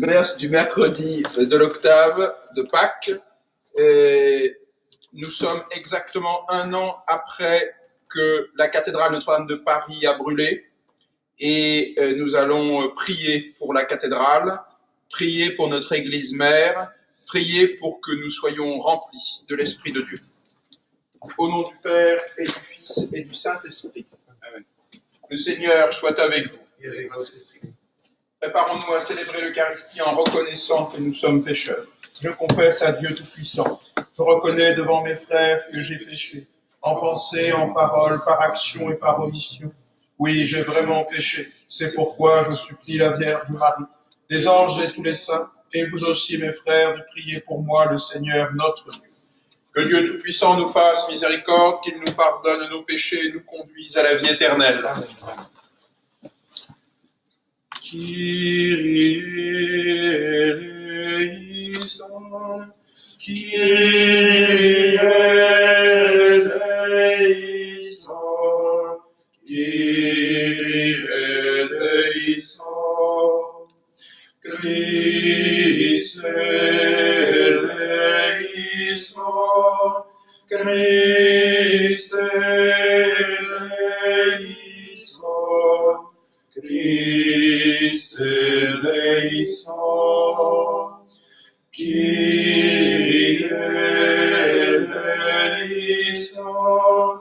messe du mercredi de l'octave de Pâques. Et nous sommes exactement 1 an après que la cathédrale Notre-Dame de Paris a brûlé. Et nous allons prier pour la cathédrale, prier pour notre église mère, prier pour que nous soyons remplis de l'Esprit de Dieu. Au nom du Père et du Fils et du Saint-Esprit. Amen. Le Seigneur soit avec vous. Et avec votre esprit. Préparons-nous à célébrer l'Eucharistie en reconnaissant que nous sommes pécheurs. Je confesse à Dieu Tout-Puissant. Je reconnais devant mes frères que j'ai péché, en pensée, en parole, par action et par omission. Oui, j'ai vraiment péché. C'est pourquoi je supplie la Vierge Marie, les anges et tous les saints, et vous aussi, mes frères, de prier pour moi, le Seigneur notre Dieu. Que Dieu Tout-Puissant nous fasse miséricorde, qu'il nous pardonne nos péchés et nous conduise à la vie éternelle. Amen. Kyrie eleison, Kyrie eleison, Kyrie eleison, Christ eleison, Christ eleison, Christ eleison, Kyrie eleison,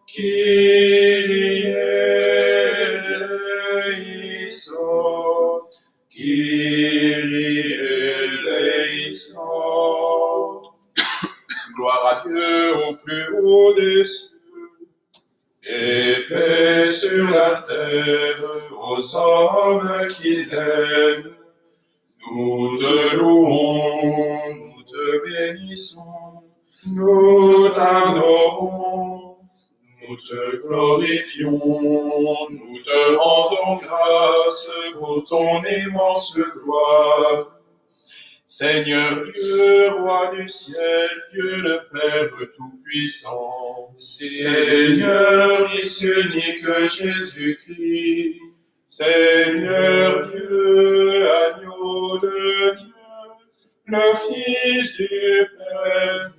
Kyrie eleison, Kyrie eleison. Gloire à Dieu au plus haut des cieux, et paix sur la terre aux hommes qu'il aime. Nous te louons, nous te bénissons, nous t'adorons, nous te glorifions, nous te rendons grâce pour ton immense gloire. Seigneur Dieu, roi du ciel, Dieu le Père Tout-Puissant, Seigneur, Fils unique Jésus-Christ, Seigneur Dieu, agneau de Dieu, le Fils du Père,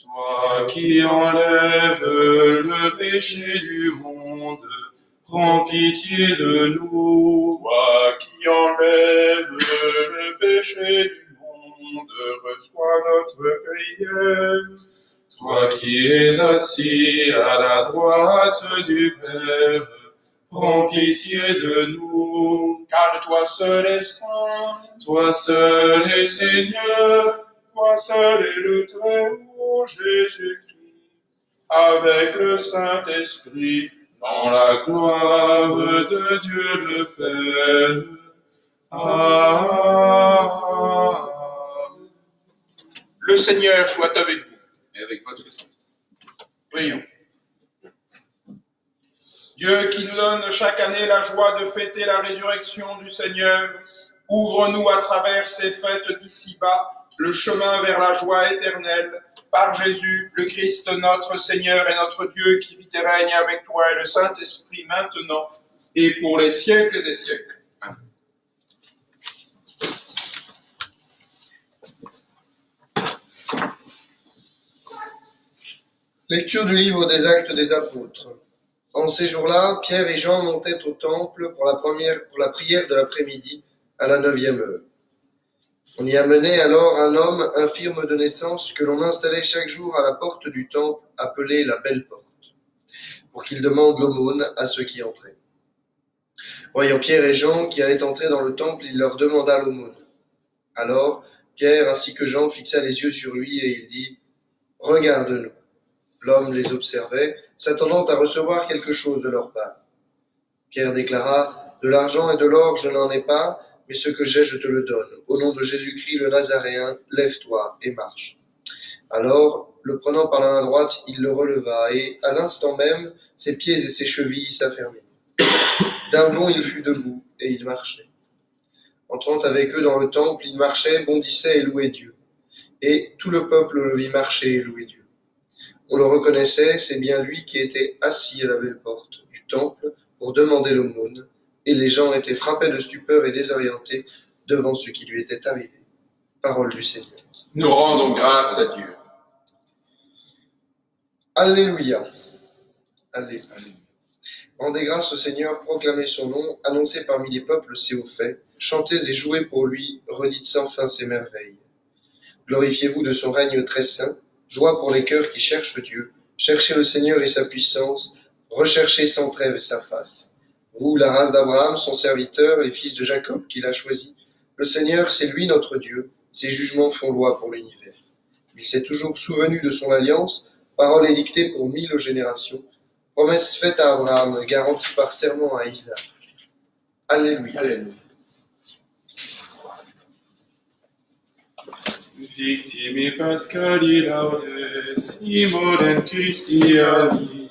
toi qui enlèves le péché du monde, prends pitié de nous. Toi qui enlèves le péché du monde, reçois notre prière. Toi qui es assis à la droite du Père, prends pitié de nous, car toi seul est saint, toi seul est Seigneur, toi seul est le Très-Haut Jésus-Christ, avec le Saint-Esprit, dans la gloire de Dieu le Père. Amen. Le Seigneur soit avec vous. Et avec votre esprit. Prions. Dieu qui nous donne chaque année la joie de fêter la résurrection du Seigneur, ouvre-nous à travers ces fêtes d'ici-bas le chemin vers la joie éternelle, par Jésus, le Christ, notre Seigneur et notre Dieu, qui vit et règne avec toi et le Saint-Esprit maintenant et pour les siècles des siècles. Amen. Lecture du livre des Actes des Apôtres. En ces jours-là, Pierre et Jean montaient au temple pour la prière de l'après-midi, à la 9e heure. On y amenait alors un homme infirme de naissance que l'on installait chaque jour à la porte du temple, appelée la Belle Porte, pour qu'il demande l'aumône à ceux qui entraient. Voyant Pierre et Jean qui allaient entrer dans le temple, il leur demanda l'aumône. Alors, Pierre ainsi que Jean fixa les yeux sur lui et il dit « Regarde-nous ». L'homme les observait, s'attendant à recevoir quelque chose de leur part. Pierre déclara « De l'argent et de l'or je n'en ai pas, mais ce que j'ai je te le donne. Au nom de Jésus-Christ le Nazaréen, lève-toi et marche. » Alors, le prenant par la main droite, il le releva, et à l'instant même, ses pieds et ses chevilles s'affermirent. D'un bond il fut debout, et il marchait. Entrant avec eux dans le temple, il marchait, bondissait et louait Dieu. Et tout le peuple le vit marcher et louer Dieu. On le reconnaissait, c'est bien lui qui était assis à la belle porte du temple pour demander l'aumône, et les gens étaient frappés de stupeur et désorientés devant ce qui lui était arrivé. Parole du Seigneur. Nous rendons grâce à Dieu. Alléluia. Alléluia. Rendez grâce au Seigneur, proclamez son nom, annoncez parmi les peuples ses hauts faits, chantez et jouez pour lui, redites sans fin ses merveilles. Glorifiez-vous de son règne très saint, joie pour les cœurs qui cherchent Dieu, cherchez le Seigneur et sa puissance, recherchez sans trêve sa face. Vous, la race d'Abraham, son serviteur, les fils de Jacob qu'il a choisis, le Seigneur, c'est lui notre Dieu, ses jugements font loi pour l'univers. Il s'est toujours souvenu de son alliance, parole édictée pour 1000 générations, promesse faite à Abraham, garantie par serment à Isaac. Alléluia. Alléluia. Victimi Pascali laudes, imodem Christiani,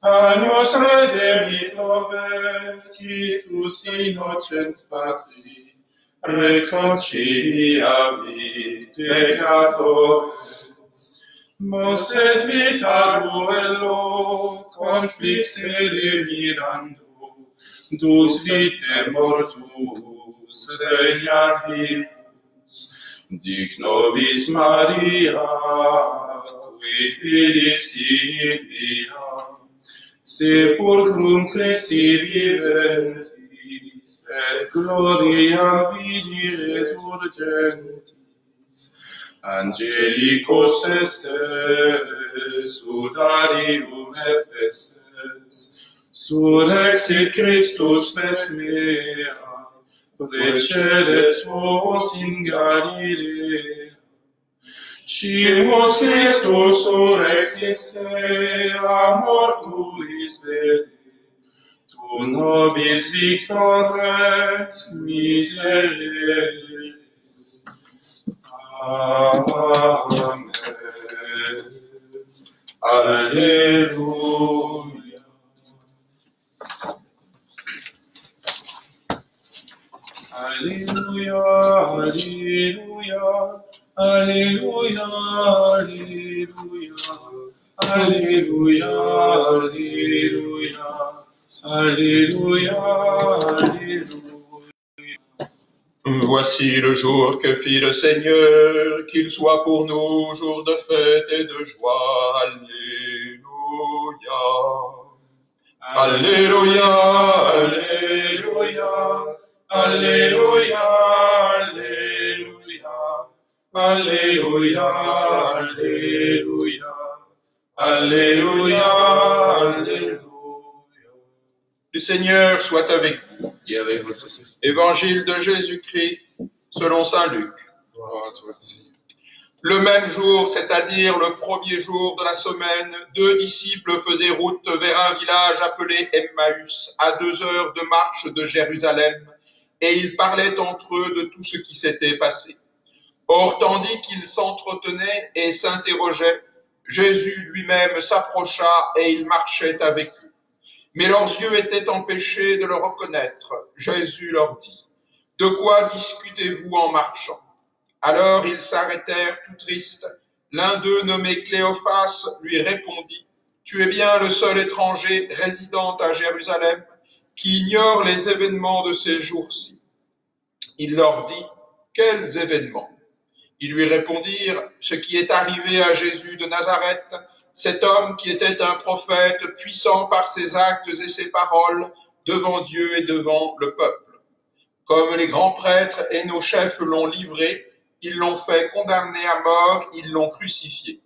Agnus redemptores, Christus innocens Patri, reconciliavit peccatores, mos et vita duello, conflixere mirando, dus vitae mortus regnat vivus, Dic nobis Maria, quid pedis Silvia, sepulcrum cresci viventis, et gloria vidi resurgentis. Angelicus estes, sudarium et pestes, surrexit Christus pes mea, precedet suos in Galilea. Scimus Christus surrexisse a mortuis vere, tu nobis victores miserere. Amen. Alleluia. Alleluia, Alleluia, Alleluia, Alleluia, Alleluia, Alléluia, Alléluia. Voici le jour que fit le Seigneur, qu'il soit pour nous jour de fête et de joie. Alléluia. Alléluia, Alléluia, Alléluia, Alléluia, Alléluia, Alléluia, Alléluia. Le Seigneur soit avec vous. Et avec votre esprit. Évangile de Jésus-Christ selon saint Luc. Gloire à toi, Seigneur. Le même jour, c'est-à-dire le premier jour de la semaine, 2 disciples faisaient route vers un village appelé Emmaüs, à 2 heures de marche de Jérusalem, et ils parlaient entre eux de tout ce qui s'était passé. Or, tandis qu'ils s'entretenaient et s'interrogeaient, Jésus lui-même s'approcha et il marchait avec eux. Mais leurs yeux étaient empêchés de le reconnaître. Jésus leur dit, « De quoi discutez-vous en marchant ?» Alors ils s'arrêtèrent tout tristes. L'un d'eux, nommé Cléophas, lui répondit, « Tu es bien le seul étranger résidant à Jérusalem qui ignore les événements de ces jours-ci. » Il leur dit, « Quels événements ?» Ils lui répondirent, « Ce qui est arrivé à Jésus de Nazareth, cet homme qui était un prophète puissant par ses actes et ses paroles devant Dieu et devant le peuple. Comme les grands prêtres et nos chefs l'ont livré, ils l'ont fait condamner à mort, ils l'ont crucifié.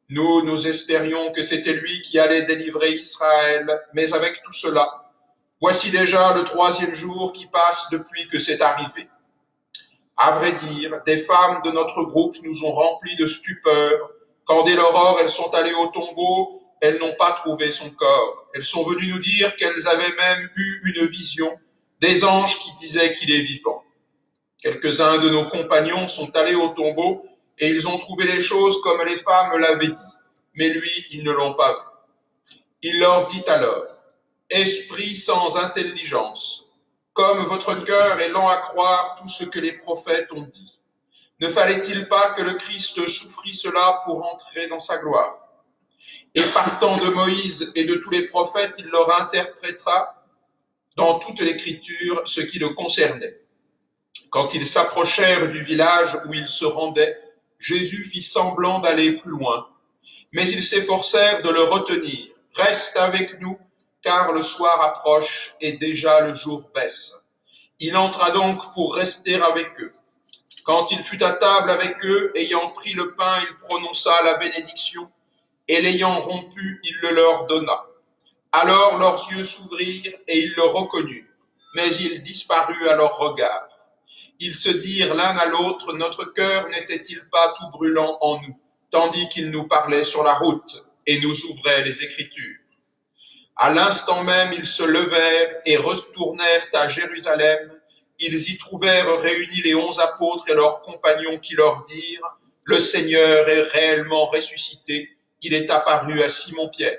Nous espérions que c'était lui qui allait délivrer Israël, mais avec tout cela, voici déjà le 3e jour qui passe depuis que c'est arrivé. À vrai dire, des femmes de notre groupe nous ont remplis de stupeur, quand dès l'aurore elles sont allées au tombeau, elles n'ont pas trouvé son corps. Elles sont venues nous dire qu'elles avaient même eu une vision, des anges qui disaient qu'il est vivant. Quelques-uns de nos compagnons sont allés au tombeau et ils ont trouvé les choses comme les femmes l'avaient dit, mais lui, ils ne l'ont pas vu. Il leur dit alors, « Esprit sans intelligence, comme votre cœur est lent à croire tout ce que les prophètes ont dit. Ne fallait-il pas que le Christ souffrit cela pour entrer dans sa gloire ? Et partant de Moïse et de tous les prophètes, il leur interprétera dans toute l'Écriture ce qui le concernait. Quand ils s'approchèrent du village où ils se rendaient, Jésus fit semblant d'aller plus loin. Mais ils s'efforcèrent de le retenir. « Reste avec nous, car le soir approche et déjà le jour baisse. » Il entra donc pour rester avec eux. Quand il fut à table avec eux, ayant pris le pain, il prononça la bénédiction, et l'ayant rompu, il le leur donna. Alors leurs yeux s'ouvrirent et ils le reconnurent, mais il disparut à leur regard. Ils se dirent l'un à l'autre, notre cœur n'était-il pas tout brûlant en nous, tandis qu'il nous parlait sur la route et nous ouvrait les Écritures. À l'instant même, ils se levèrent et retournèrent à Jérusalem. Ils y trouvèrent réunis les 11 apôtres et leurs compagnons qui leur dirent « Le Seigneur est réellement ressuscité, il est apparu à Simon-Pierre. »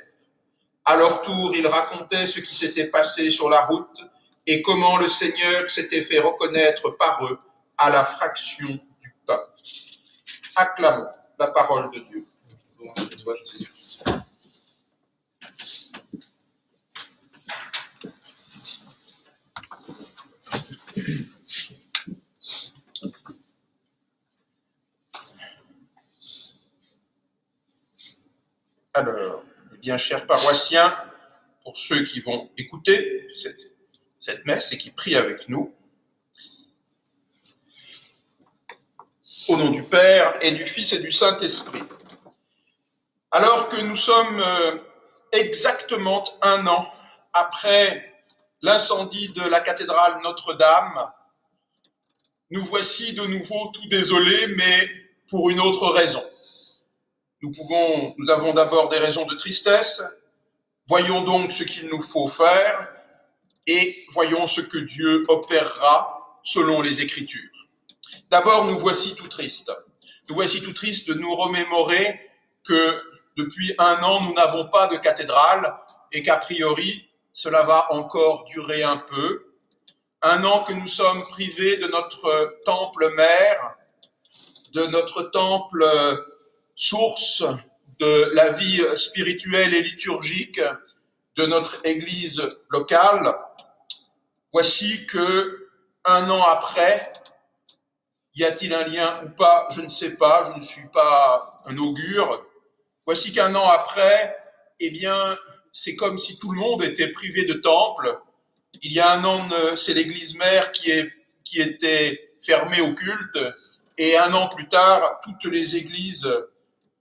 À leur tour, ils racontaient ce qui s'était passé sur la route et comment le Seigneur s'était fait reconnaître par eux à la fraction du pain. Acclamons la parole de Dieu. Louange à toi, Seigneur. Alors, bien chers paroissiens, pour ceux qui vont écouter cette messe et qui prient avec nous, au nom du Père et du Fils et du Saint-Esprit. Alors que nous sommes exactement 1 an après l'incendie de la cathédrale Notre-Dame, nous voici de nouveau tout désolés, mais pour une autre raison. Nous avons d'abord des raisons de tristesse. Voyons donc ce qu'il nous faut faire et voyons ce que Dieu opérera selon les Écritures. D'abord, nous voici tout tristes. Nous voici tout tristes de nous remémorer que depuis 1 an, nous n'avons pas de cathédrale et qu'a priori, cela va encore durer un peu. 1 an que nous sommes privés de notre temple mère, de notre temple source de la vie spirituelle et liturgique de notre église locale. Voici que 1 an après, y a-t-il un lien ou pas? Je ne sais pas, je ne suis pas un augure. Voici qu'1 an après, eh bien, c'est comme si tout le monde était privé de temple. Il y a 1 an, c'est l'église mère qui était fermée au culte, et 1 an plus tard, toutes les églises,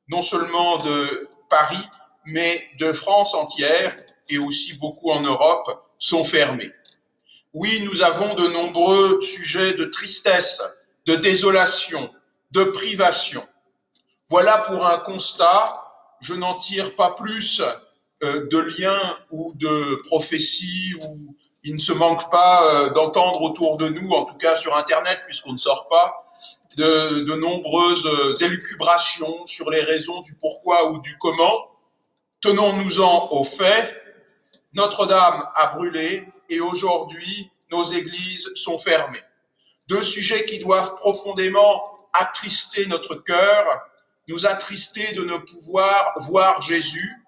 non seulement de Paris, mais de France entière, et aussi beaucoup en Europe, sont fermées. Oui, nous avons de nombreux sujets de tristesse, de désolation, de privation. Voilà pour un constat. Je n'en tire pas plus de liens ou de prophéties, ou il ne se manque pas d'entendre autour de nous, en tout cas sur Internet, puisqu'on ne sort pas, de nombreuses élucubrations sur les raisons du pourquoi ou du comment. Tenons-nous-en aux faits. Notre-Dame a brûlé et aujourd'hui, nos églises sont fermées. 2 sujets qui doivent profondément attrister notre cœur, nous attrister de ne pouvoir voir Jésus.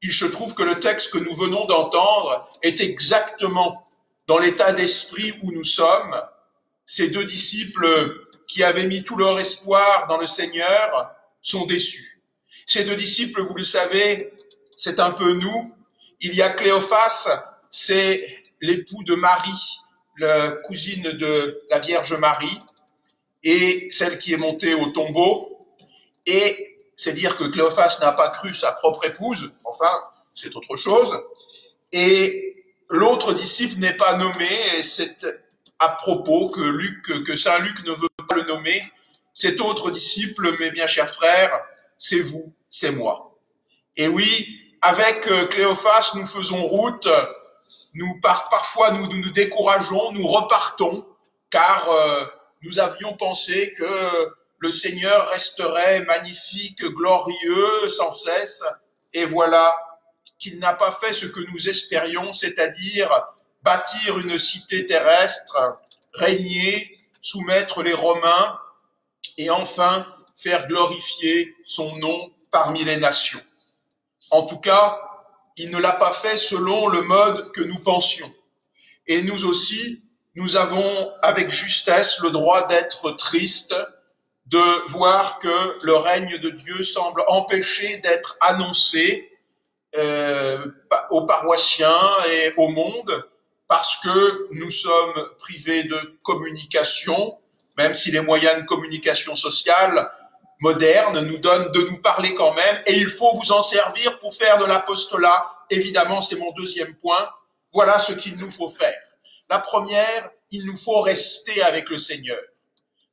Il se trouve que le texte que nous venons d'entendre est exactement dans l'état d'esprit où nous sommes. Ces 2 disciples qui avaient mis tout leur espoir dans le Seigneur sont déçus. Ces 2 disciples, vous le savez, c'est un peu nous. Il y a Cléophas, c'est l'époux de Marie, la cousine de la Vierge Marie, et celle qui est montée au tombeau. Et c'est dire que Cléophas n'a pas cru sa propre épouse, enfin, c'est autre chose. Et l'autre disciple n'est pas nommé, et c'est à propos que Saint Luc ne veut pas le nommer. Cet autre disciple, mes bien chers frères, c'est vous, c'est moi. Et oui, avec Cléophas, nous faisons route, parfois nous décourageons, nous repartons, car nous avions pensé que le Seigneur resterait magnifique, glorieux, sans cesse, et voilà qu'il n'a pas fait ce que nous espérions, c'est-à-dire bâtir une cité terrestre, régner, soumettre les Romains, et enfin faire glorifier son nom parmi les nations. En tout cas, il ne l'a pas fait selon le mode que nous pensions. Et nous aussi, nous avons avec justesse le droit d'être tristes, de voir que le règne de Dieu semble empêcher d'être annoncé aux paroissiens et au monde, parce que nous sommes privés de communication, même si les moyens de communication sociale modernes nous donnent de nous parler quand même, et il faut vous en servir pour faire de l'apostolat. Évidemment, c'est mon deuxième point. Voilà ce qu'il nous faut faire. La première, il nous faut rester avec le Seigneur.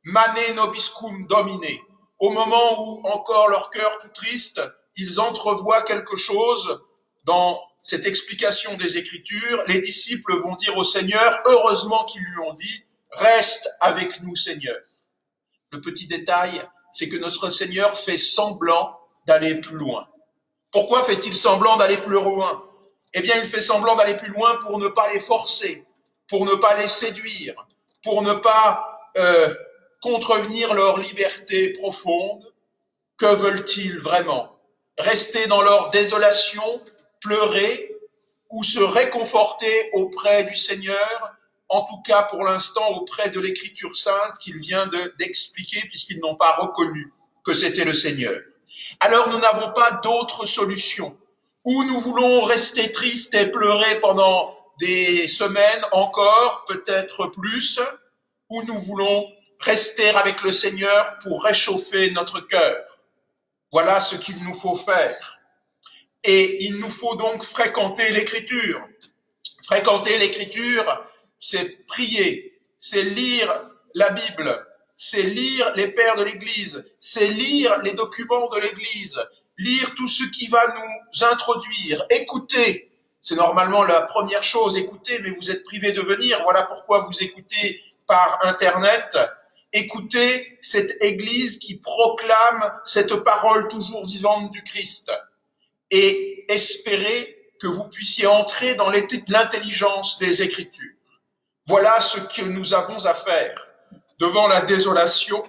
Mane nobiscum domine. Au moment où, encore leur cœur tout triste, ils entrevoient quelque chose dans cette explication des Écritures, les disciples vont dire au Seigneur, heureusement qu'ils lui ont dit, reste avec nous, Seigneur. Le petit détail, c'est que notre Seigneur fait semblant d'aller plus loin. Pourquoi fait-il semblant d'aller plus loin? Eh bien, il fait semblant d'aller plus loin pour ne pas les forcer, pour ne pas les séduire, pour ne pas contrevenir leur liberté profonde. Que veulent-ils vraiment? Rester dans leur désolation, pleurer ou se réconforter auprès du Seigneur, en tout cas pour l'instant auprès de l'Écriture sainte qu'il vient d'expliquer puisqu'ils n'ont pas reconnu que c'était le Seigneur. Alors nous n'avons pas d'autre solution. Ou nous voulons rester tristes et pleurer pendant des semaines encore, peut-être plus, ou nous voulons rester avec le Seigneur pour réchauffer notre cœur. Voilà ce qu'il nous faut faire. Et il nous faut donc fréquenter l'Écriture. Fréquenter l'Écriture, c'est prier, c'est lire la Bible, c'est lire les pères de l'Église, c'est lire les documents de l'Église, lire tout ce qui va nous introduire, écouter. C'est normalement la première chose, écouter, mais vous êtes privés de venir. Voilà pourquoi vous écoutez par Internet. Écoutez cette Église qui proclame cette parole toujours vivante du Christ. Et espérez que vous puissiez entrer dans l'intelligence des Écritures. Voilà ce que nous avons à faire. Devant la désolation,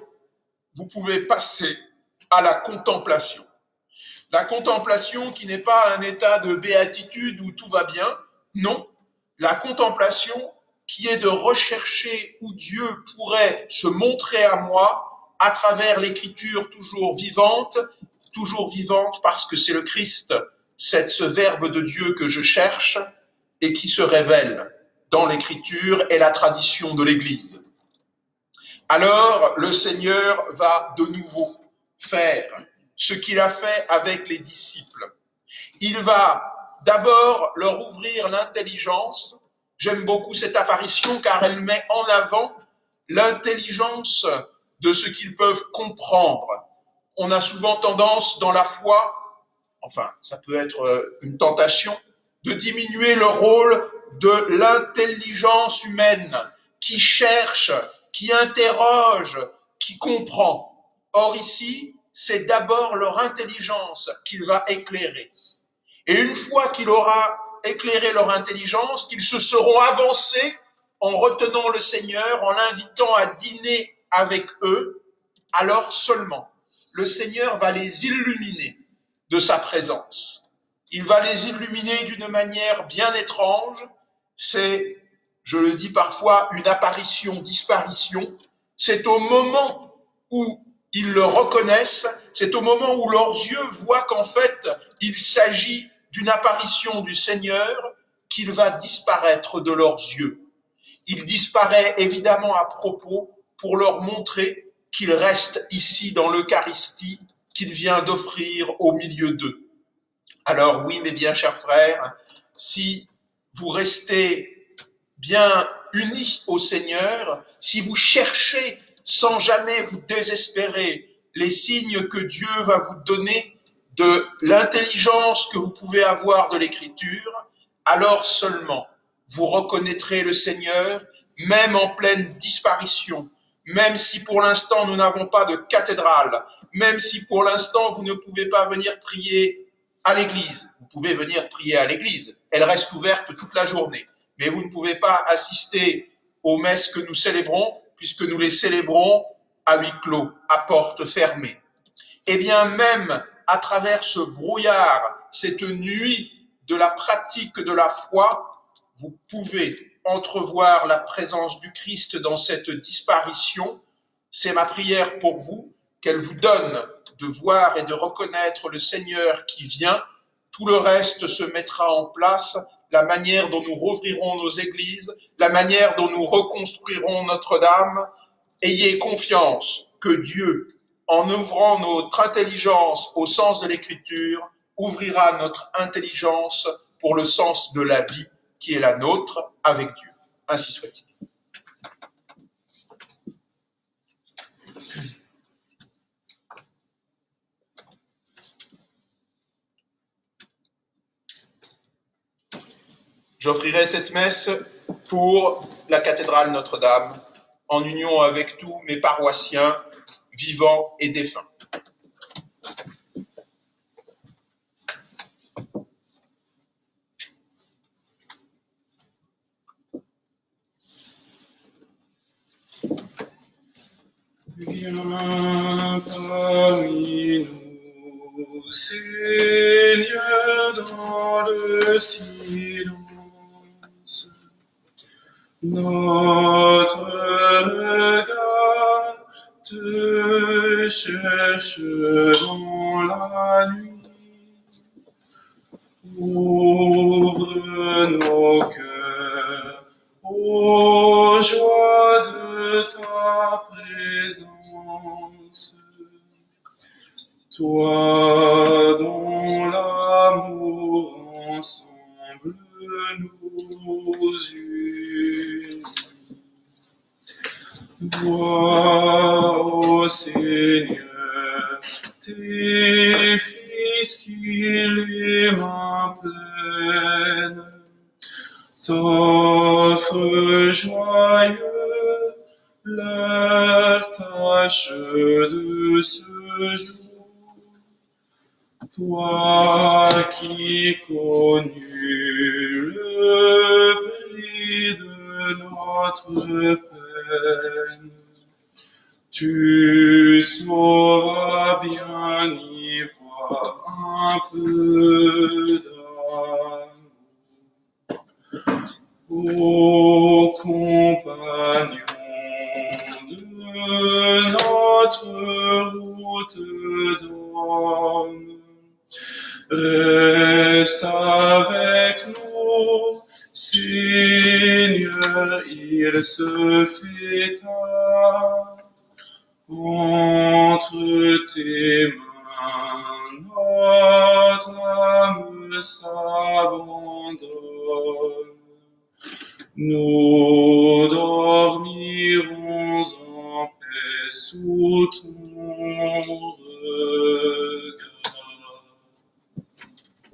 vous pouvez passer à la contemplation. La contemplation qui n'est pas un état de béatitude où tout va bien, non. La contemplation qui est de rechercher où Dieu pourrait se montrer à moi à travers l'Écriture toujours vivante parce que c'est le Christ, c'est ce Verbe de Dieu que je cherche et qui se révèle dans l'Écriture et la tradition de l'Église. Alors, le Seigneur va de nouveau faire ce qu'il a fait avec les disciples. Il va d'abord leur ouvrir l'intelligence. J'aime beaucoup cette apparition car elle met en avant l'intelligence de ce qu'ils peuvent comprendre. On a souvent tendance dans la foi, enfin ça peut être une tentation, de diminuer le rôle de l'intelligence humaine qui cherche, qui interroge, qui comprend. Or ici, c'est d'abord leur intelligence qu'il va éclairer. Et une fois qu'il aura éclairé leur intelligence, qu'ils se seront avancés en retenant le Seigneur, en l'invitant à dîner avec eux, alors seulement le Seigneur va les illuminer de sa présence. Il va les illuminer d'une manière bien étrange. C'est, je le dis parfois, une apparition-disparition. C'est au moment où ils le reconnaissent, c'est au moment où leurs yeux voient qu'en fait, il s'agit d'une apparition du Seigneur qu'il va disparaître de leurs yeux. Il disparaît évidemment à propos pour leur montrer qu'il reste ici dans l'Eucharistie qu'il vient d'offrir au milieu d'eux. Alors oui, mes bien chers frères, si vous restez bien unis au Seigneur, si vous cherchez sans jamais vous désespérer les signes que Dieu va vous donner de l'intelligence que vous pouvez avoir de l'Écriture, alors seulement vous reconnaîtrez le Seigneur, même en pleine disparition, même si pour l'instant nous n'avons pas de cathédrale, même si pour l'instant vous ne pouvez pas venir prier à l'église. Vous pouvez venir prier à l'église, elle reste ouverte toute la journée, mais vous ne pouvez pas assister aux messes que nous célébrons, puisque nous les célébrons à huis clos, à porte fermée. Eh bien, même à travers ce brouillard, cette nuit de la pratique de la foi, vous pouvez entrevoir la présence du Christ dans cette disparition, c'est ma prière pour vous, qu'elle vous donne de voir et de reconnaître le Seigneur qui vient. Tout le reste se mettra en place, la manière dont nous rouvrirons nos églises, la manière dont nous reconstruirons Notre-Dame. Ayez confiance que Dieu, en ouvrant notre intelligence au sens de l'Écriture, ouvrira notre intelligence pour le sens de la vie qui est la nôtre avec Dieu. Ainsi soit-il. J'offrirai cette messe pour la cathédrale Notre-Dame, en union avec tous mes paroissiens, vivants et défunts. Viens parmi nous, Seigneur, dans le silence. Notre regard te cherche dans la nuit. Ouvre nos cœurs aux joies de ta présence. Toi dont l'amour ensemble nous unit. Vois, ô Seigneur, tes fils qui les mains pleines t'offrent joyeux leur tâche de ce jour. Toi qui connus le prix de notre peine, tu sauras bien y voir un peu d'amour. Ô compagnon de notre route d'homme, reste avec nous, Seigneur, il se fait tard. Entre tes mains, notre âme s'abandonne. Nous dormirons en paix sous ton regard.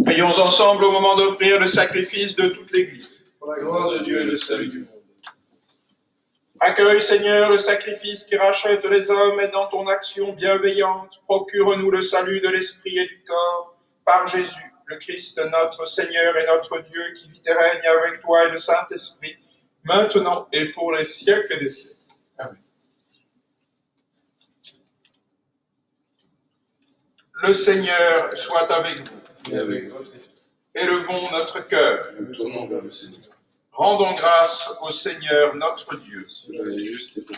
Prions ensemble au moment d'offrir le sacrifice de toute l'Église. Pour la gloire de Dieu et le salut du monde. Accueille, Seigneur, le sacrifice qui rachète les hommes et dans ton action bienveillante, procure-nous le salut de l'esprit et du corps, par Jésus, le Christ, notre Seigneur et notre Dieu, qui vit et règne avec toi et le Saint-Esprit, maintenant et pour les siècles des siècles. Amen. Le Seigneur soit avec vous. Et avec votre esprit. Élevons notre cœur. Nous tournons vers le Seigneur. Rendons grâce au Seigneur notre Dieu. Cela est juste et bon.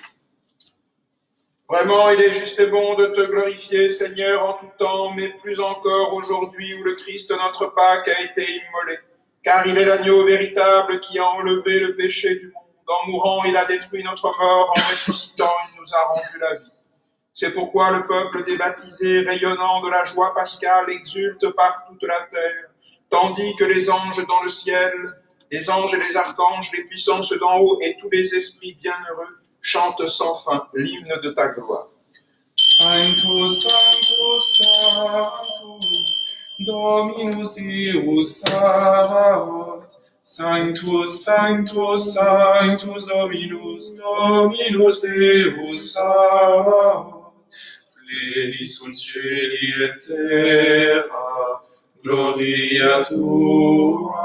Vraiment, il est juste et bon de te glorifier, Seigneur, en tout temps, mais plus encore aujourd'hui où le Christ, notre Pâque, a été immolé. Car il est l'agneau véritable qui a enlevé le péché du monde. En mourant, il a détruit notre mort, en ressuscitant, il nous a rendu la vie. C'est pourquoi le peuple débaptisé, rayonnant de la joie pascale, exulte par toute la terre, tandis que les anges dans le ciel, les anges et les archanges, les puissances d'en haut et tous les esprits bienheureux chantent sans fin l'hymne de ta gloire. Sanctus, Sanctus, Sanctus, Dominus Deus Sabaoth. Sanctus, Sanctus, Sanctus, Dominus, Dominus Deus Sabaoth. Pleni sunt cieli et terra, gloria tua.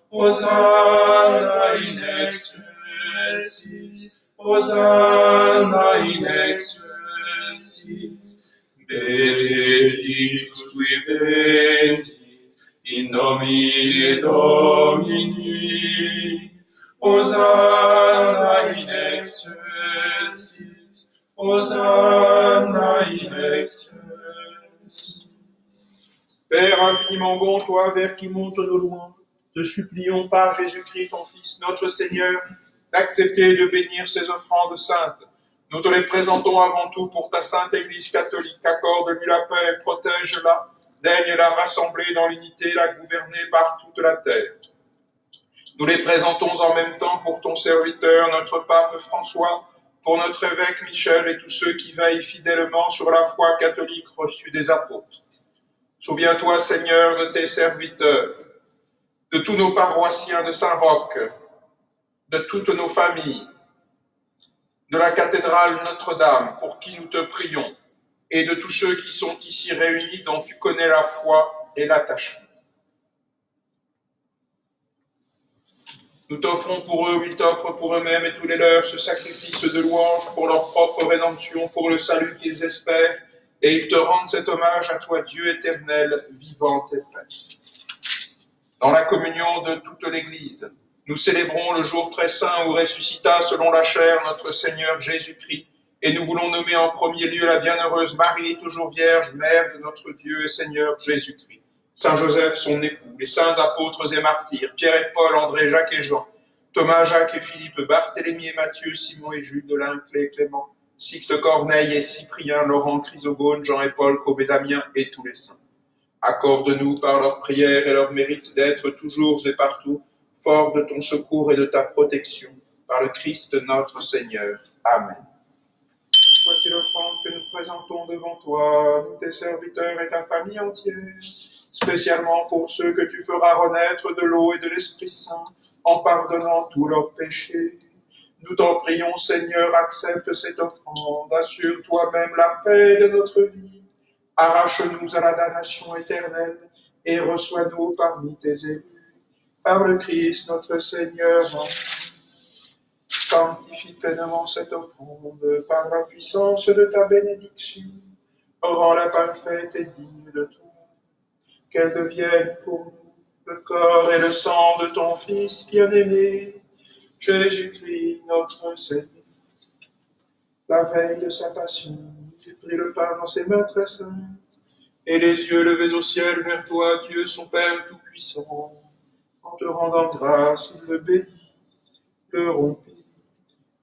Hosanna in excelsis, Hosanna in excelsis, benedictus qui venit in nomine Domini, Hosanna in excelsis, Hosanna in excelsis. Père infiniment bon, toi, vers qui montent nos louanges, te supplions par Jésus-Christ, ton Fils, notre Seigneur, d'accepter de bénir ces offrandes saintes. Nous te les présentons avant tout pour ta sainte Église catholique. Accorde-lui la paix, protège-la, daigne la rassembler dans l'unité, la gouverner par toute la terre. Nous les présentons en même temps pour ton serviteur, notre pape François, pour notre évêque Michel et tous ceux qui veillent fidèlement sur la foi catholique reçue des apôtres. Souviens-toi, Seigneur, de tes serviteurs, de tous nos paroissiens de Saint-Roch, de toutes nos familles, de la cathédrale Notre-Dame, pour qui nous te prions, et de tous ceux qui sont ici réunis, dont tu connais la foi et l'attachement. Nous t'offrons pour eux, ils t'offrent pour eux-mêmes et tous les leurs ce sacrifice de louange pour leur propre rédemption, pour le salut qu'ils espèrent, et ils te rendent cet hommage à toi, Dieu éternel, vivant et vrai. Dans la communion de toute l'Église, nous célébrons le jour très saint où ressuscita selon la chair notre Seigneur Jésus-Christ, et nous voulons nommer en premier lieu la bienheureuse Marie, toujours vierge, mère de notre Dieu et Seigneur Jésus-Christ. Saint Joseph, son époux, les saints apôtres et martyrs, Pierre et Paul, André, Jacques et Jean, Thomas, Jacques et Philippe, Barthélemy et Matthieu, Simon et Jude, Delin, Clé et Clément, Sixte, Corneille et Cyprien, Laurent, Chrysogone, Jean et Paul, Cobé, Damien et tous les saints. Accorde-nous par leur prière et leur mérite d'être toujours et partout forts de ton secours et de ta protection, par le Christ notre Seigneur. Amen. Voici l'offrande que nous présentons devant toi, nous tes serviteurs et ta famille entière, spécialement pour ceux que tu feras renaître de l'eau et de l'Esprit Saint, en pardonnant tous leurs péchés. Nous t'en prions, Seigneur, accepte cette offrande, assure toi-même la paix de notre vie, arrache-nous à la damnation éternelle et reçois-nous parmi tes élus. Par le Christ notre Seigneur, sanctifie pleinement cette offrande par la puissance de ta bénédiction, rends-la parfaite et digne de toi. Qu'elle devienne pour nous le corps et le sang de ton Fils bien-aimé, Jésus-Christ notre Seigneur. La veille de sa passion, tu pris le pain dans ses mains très saintes, et les yeux levés au ciel vers toi, Dieu son Père Tout-Puissant. En te rendant grâce, il le bénit, le rompit,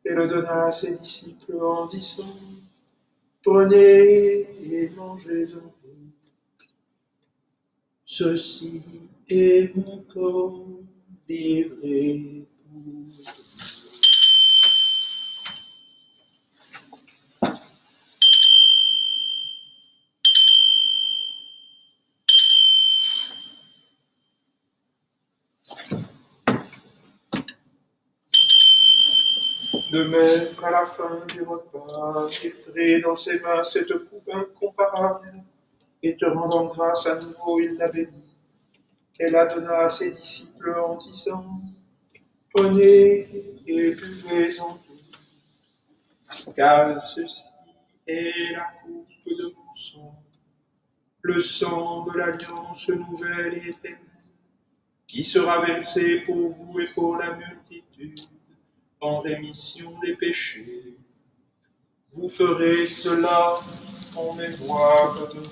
et le donna à ses disciples en disant, prenez et mangez-en. Ceci est mon corps livré pour vous. De même qu'à la fin du repas, il prit dans ses mains cette coupe incomparable, et te rendant grâce à nouveau, il la bénit, et la donna à ses disciples en disant, prenez et buvez-en tous, car ceci est la coupe de mon sang, le sang de l'alliance nouvelle et éternelle, qui sera versé pour vous et pour la multitude, en rémission des péchés. Vous ferez cela en mémoire de moi.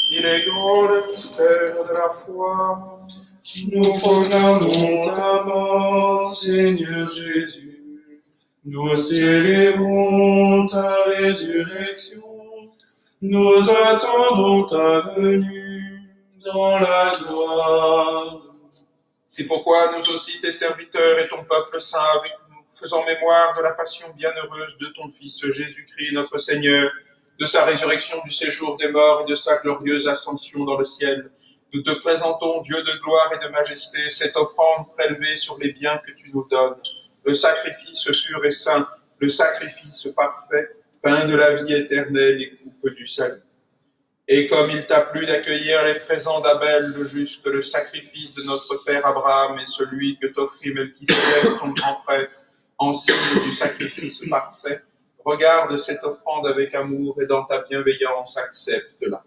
Il est grand le mystère de la foi. Nous proclamons ta mort, Seigneur Jésus. Nous célébrons ta résurrection. Nous attendons ta venue dans la gloire. C'est pourquoi nous aussi, tes serviteurs et ton peuple saint avec nous, faisant mémoire de la passion bienheureuse de ton Fils Jésus-Christ notre Seigneur, de sa résurrection du séjour des morts et de sa glorieuse ascension dans le ciel, nous te présentons, Dieu de gloire et de majesté, cette offrande prélevée sur les biens que tu nous donnes, le sacrifice pur et saint, le sacrifice parfait, pain de la vie éternelle et coupe du salut. Et comme il t'a plu d'accueillir les présents d'Abel, le juste, le sacrifice de notre père Abraham et celui que t'offrit Melchisédek, ton grand prêtre, en signe du sacrifice parfait, regarde cette offrande avec amour et dans ta bienveillance accepte-la.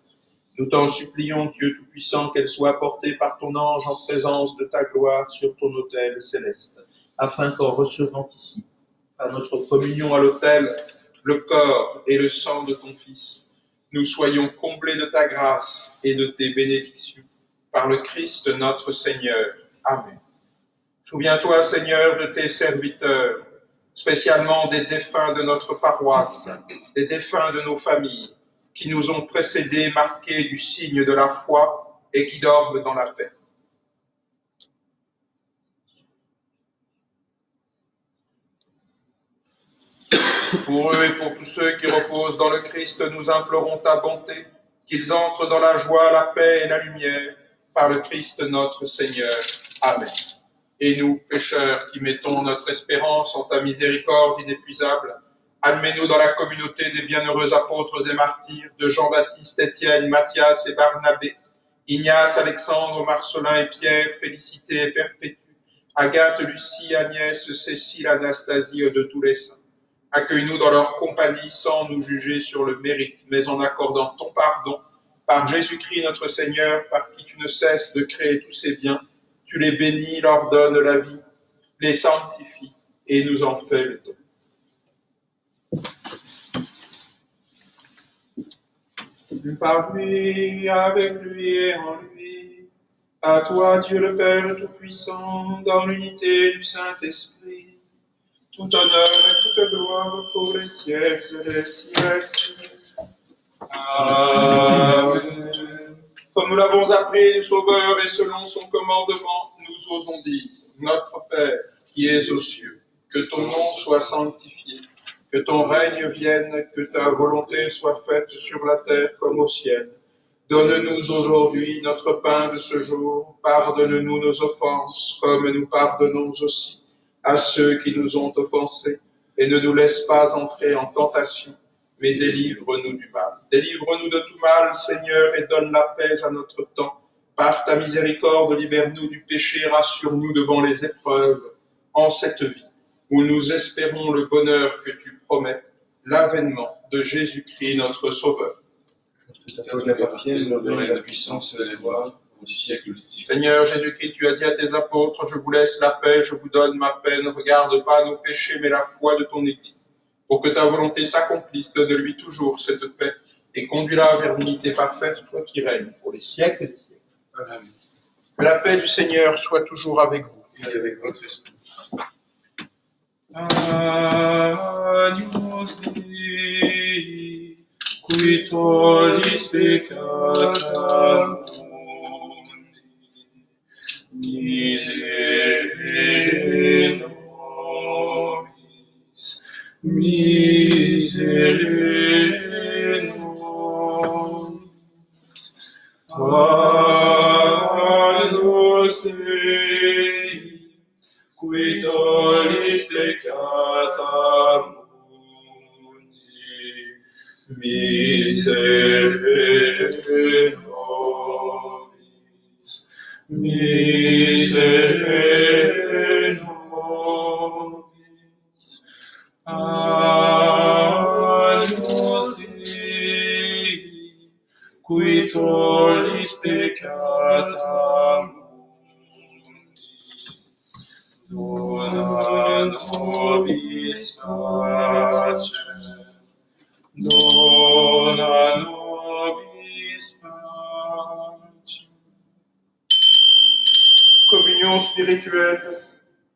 Nous t'en supplions, Dieu Tout-Puissant, qu'elle soit apportée par ton ange en présence de ta gloire sur ton autel céleste, afin qu'en recevant ici, à notre communion à l'autel, le corps et le sang de ton Fils, nous soyons comblés de ta grâce et de tes bénédictions. Par le Christ notre Seigneur. Amen. Souviens-toi, Seigneur, de tes serviteurs, spécialement des défunts de notre paroisse, des défunts de nos familles, qui nous ont précédés marqués du signe de la foi et qui dorment dans la paix. Pour eux et pour tous ceux qui reposent dans le Christ, nous implorons ta bonté, qu'ils entrent dans la joie, la paix et la lumière, par le Christ notre Seigneur. Amen. Et nous, pécheurs, qui mettons notre espérance en ta miséricorde inépuisable, admets-nous dans la communauté des bienheureux apôtres et martyrs, de Jean-Baptiste, Étienne, Matthias et Barnabé, Ignace, Alexandre, Marcelin et Pierre, Félicité et Perpétue, Agathe, Lucie, Agnès, Cécile, Anastasie et de tous les saints. Accueille-nous dans leur compagnie sans nous juger sur le mérite, mais en accordant ton pardon, par Jésus-Christ notre Seigneur, par qui tu ne cesses de créer tous ces biens, tu les bénis, leur donnes la vie, les sanctifies et nous en fais le don. Par lui, avec lui et en lui, à toi Dieu le Père Tout-Puissant, dans l'unité du Saint-Esprit, tout honneur et toute gloire pour les siècles des siècles. Amen. Comme nous l'avons appris du Sauveur et selon son commandement, nous osons dire, notre Père qui es aux cieux, que ton nom soit sanctifié, que ton règne vienne, que ta volonté soit faite sur la terre comme au ciel. Donne-nous aujourd'hui notre pain de ce jour, pardonne-nous nos offenses, comme nous pardonnons aussi à ceux qui nous ont offensés, et ne nous laisse pas entrer en tentation, mais délivre-nous du mal. Délivre-nous de tout mal, Seigneur, et donne la paix à notre temps. Par ta miséricorde, libère-nous du péché, rassure-nous devant les épreuves, en cette vie, où nous espérons le bonheur que tu promets, l'avènement de Jésus-Christ, notre Sauveur. Que ta parole appartienne, l'honneur et la puissance et la gloire, au siècle des siècles. Seigneur Jésus-Christ, tu as dit à tes apôtres, je vous laisse la paix, je vous donne ma paix, ne regarde pas nos péchés, mais la foi de ton Église. Pour que ta volonté s'accomplisse, donne-lui toujours cette paix et conduis-la vers l'unité parfaite, toi qui règnes pour les siècles des siècles. Amen. Que la paix du Seigneur soit toujours avec vous. Et avec votre esprit. Agnus Dei, qui tollis peccata mundi, miserere nobis, miserere nobis. Agnus Dei, qui tollis peccata mundi, miserere nobis, miserere nobis. Agnus Dei, qui tollis peccata mundi, dona nobis pacem, dona nobis pacem. Communion spirituelle,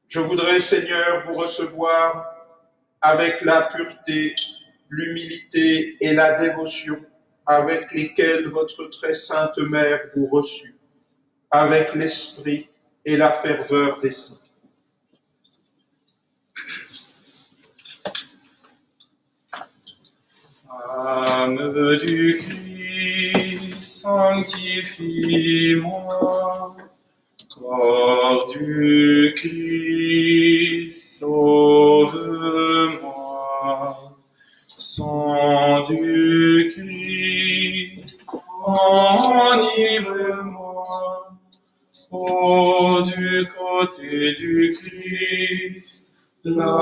je voudrais, Seigneur, vous recevoir avec la pureté, l'humilité et la dévotion avec lesquelles votre très sainte mère vous reçut, avec l'esprit et la ferveur des saints. Âme du Christ, sanctifie-moi. Corps du Christ, sauve-moi. Sang du Christ, beauté du Christ, lavez-moi.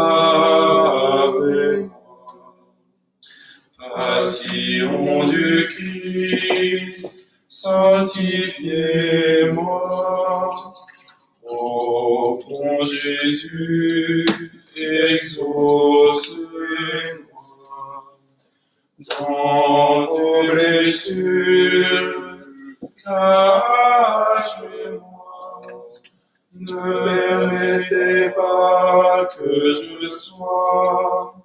Passion du Christ, sanctifiez-moi. Ô bon Jésus, exaucez-moi. Dans tes blessures, cachez-moi. Ne permettez pas que je sois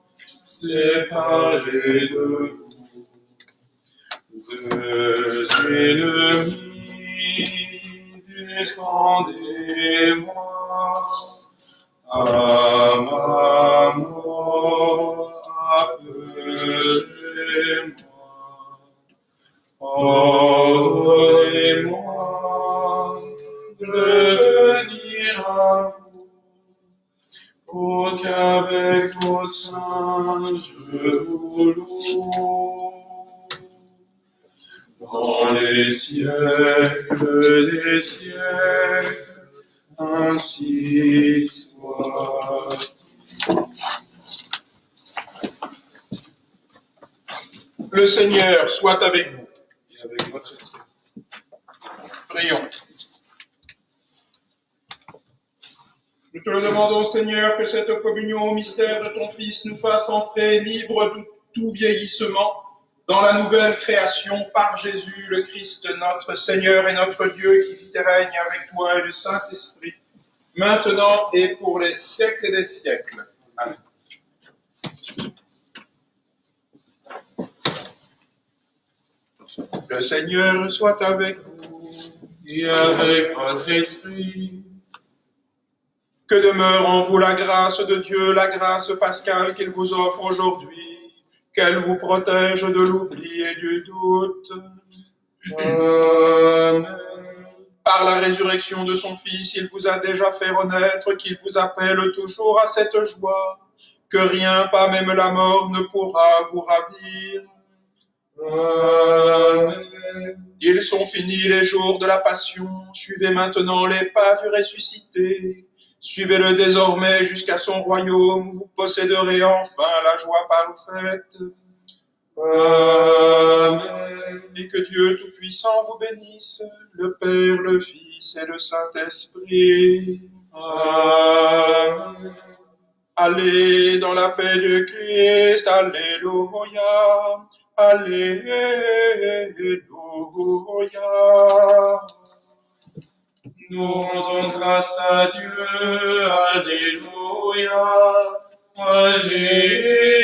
séparé de vous. Deux ennemis, défendez-moi. À ma mort, appelez-moi. Ordonnez-moi de venir à vous, pour qu'avec vos saints je vous loue. Dans les siècles des siècles, ainsi soit. Le Seigneur soit avec vous. Et avec votre esprit. Prions. Nous te le demandons, Seigneur, que cette communion au mystère de ton Fils nous fasse entrer libres de tout vieillissement dans la nouvelle création par Jésus, le Christ, notre Seigneur et notre Dieu, qui vit et règne avec toi et le Saint-Esprit, maintenant et pour les siècles des siècles. Amen. Le Seigneur soit avec vous. Et avec votre esprit. Que demeure en vous la grâce de Dieu, la grâce pascale qu'il vous offre aujourd'hui, qu'elle vous protège de l'oubli et du doute. Amen. Par la résurrection de son Fils, il vous a déjà fait renaître, qu'il vous appelle toujours à cette joie, que rien, pas même la mort, ne pourra vous ravir. Amen. Ils sont finis les jours de la passion, suivez maintenant les pas du ressuscité. Suivez-le désormais jusqu'à son royaume, où vous posséderez enfin la joie parfaite. Amen. Et que Dieu Tout-Puissant vous bénisse, le Père, le Fils et le Saint-Esprit. Amen. Allez dans la paix de Christ, alléluia, alléluia. Nous rendons grâce à Dieu, alléluia, alléluia.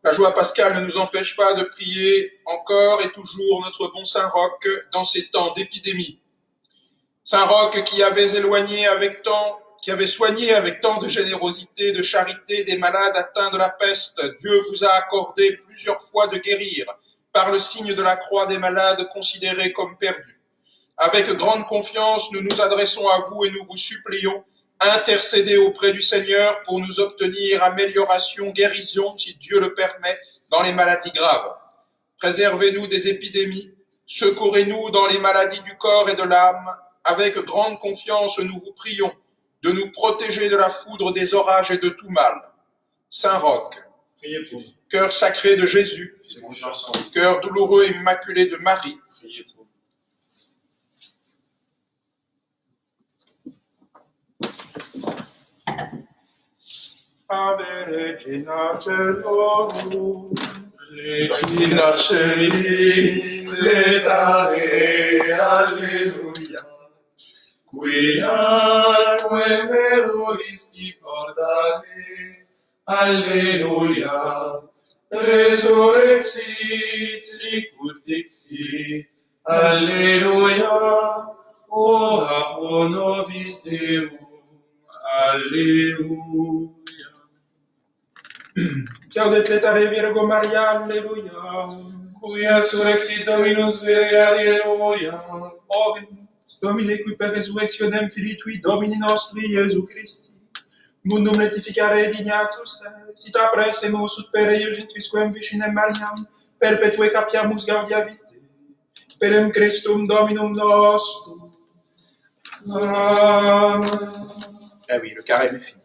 La joie pascale ne nous empêche pas de prier encore et toujours notre bon Saint Roch dans ces temps d'épidémie. Saint Roch qui avait soigné avec tant de générosité, de charité des malades atteints de la peste, Dieu vous a accordé plusieurs fois de guérir par le signe de la croix des malades considérés comme perdus. Avec grande confiance, nous nous adressons à vous et nous vous supplions, intercédez auprès du Seigneur pour nous obtenir amélioration, guérison, si Dieu le permet, dans les maladies graves. Préservez-nous des épidémies, secourez-nous dans les maladies du corps et de l'âme. Avec grande confiance, nous vous prions de nous protéger de la foudre des orages et de tout mal. Saint Roch, Priez pour nous. cœur sacré de Jésus, J'ai confiance en vous. cœur douloureux et immaculé de Marie, Priez pour nous. Ave Regina Celorum, Regina Celi, letare, alleluia. Quiaque meruisti portate, alleluia. Resurrexit, sicut dixit, alleluia. Ora pro nobis Deum, alleluia. Gaudet letare Virgo Maria, alleluia. Quia surrexit Dominus vere, alleluia. Ovimus, Domine qui per resurrectionem Filii Tui, Domini nostri, Iesu Christi, mundum letificare dignatus sit apressemus ut per eius intuisquem vicinem Mariam, perpetue capiamus gaudia vitae. Per Christum Dominum nostrum. Amen. Eh oui, le carême est fini.